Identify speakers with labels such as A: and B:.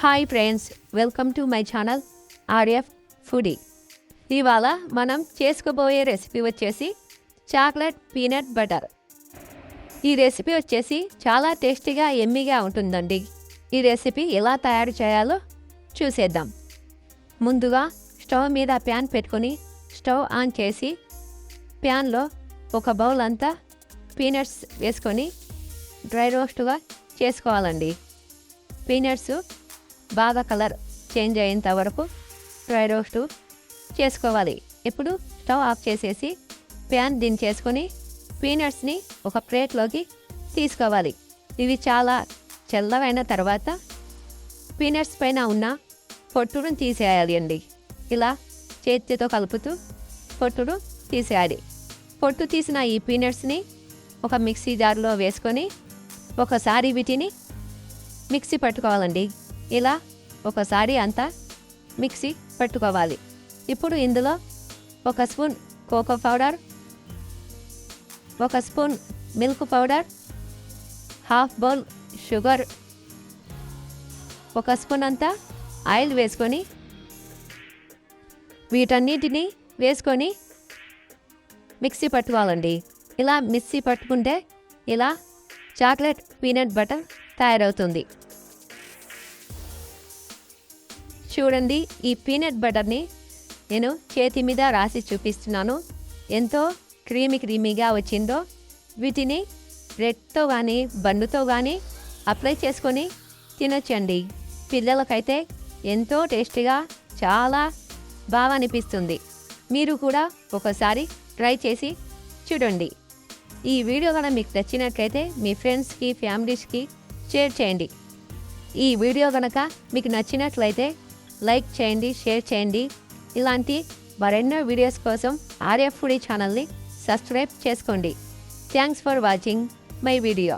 A: Hi friends, welcome to my channel RF foodie. ఇవాళ మనం చేసుకోబోయే రెసిపీ వచ్చేసి చాక్లెట్ పీనట్ బటర్. ఈ రెసిపీ వచ్చేసి చాలా టేస్టీగా ఎమ్మీగా ఉంటుందండి. ఈ రెసిపీ ఎలా తయారు చేయాలో చూసేద్దాం. ముందుగా స్టవ్ మీద ప్యాన్ పెట్టుకొని స్టవ్ ఆన్ చేసి ప్యాన్లో ఒక బౌల్ అంతా పీనట్స్ వేసుకొని డ్రై రోస్ట్గా చేసుకోవాలండి. పీనట్స్ బాగా కలర్ చేంజ్ అయ్యేంత వరకు డ్రై రోస్ట్ చేసుకోవాలి. ఇప్పుడు స్టవ్ ఆఫ్ చేసేసి ప్యాన్ దించేసుకొని పీనట్స్ని ఒక ప్లేట్లోకి తీసుకోవాలి. ఇవి చాలా చల్లవైన తర్వాత పీనట్స్ పైన ఉన్న పొట్టును తీసేయాలి అండి. ఇలా చేతితో కలుపుతూ పొట్టును తీసేయాలి. పొట్టు తీసిన ఈ పీనట్స్ని ఒక మిక్సీ జార్లో వేసుకొని ఒకసారి వీటిని మిక్సీ పట్టుకోవాలండి. ఇలా ఒకసారి అంతా మిక్సీ పట్టుకోవాలి. ఇప్పుడు ఇందులో ఒక స్పూన్ కోకో పౌడర్, ఒక spoon milk powder, half bowl sugar, ఒక స్పూన్ అంతా ఆయిల్ వేసుకొని వీటన్నిటిని వేసుకొని మిక్సీ పట్టుకోవాలండి. ఇలా మిక్సీ పట్టుకుంటే ఇలా చాక్లెట్ పీనట్ బటర్ తయారవుతుంది. చూడండి, ఈ పీనట్ బటర్ని నేను చేతి మీద రాసి చూపిస్తున్నాను. ఎంతో క్రీమీగా వచ్చిందో. వీటిని బ్రెడ్తో కానీ బన్నుతో కానీ అప్లై చేసుకొని తినొచ్చండి. పిల్లలకైతే ఎంతో టేస్టీగా చాలా బాగా అనిపిస్తుంది. మీరు కూడా ఒకసారి ట్రై చేసి చూడండి. ఈ వీడియో కనుక మీకు నచ్చినట్లయితే మీ ఫ్రెండ్స్కి ఫ్యామిలీస్కి షేర్ చేయండి. ఈ వీడియో కనుక మీకు నచ్చినట్లయితే లైక్ చేయండి, షేర్ చేయండి. ఇలాంటి మరెన్నో వీడియోస్ కోసం ఆర్ఎఫ్ ఫుడీ ఛానల్ని సబ్స్క్రైబ్ చేసుకోండి. Thanks for watching my video.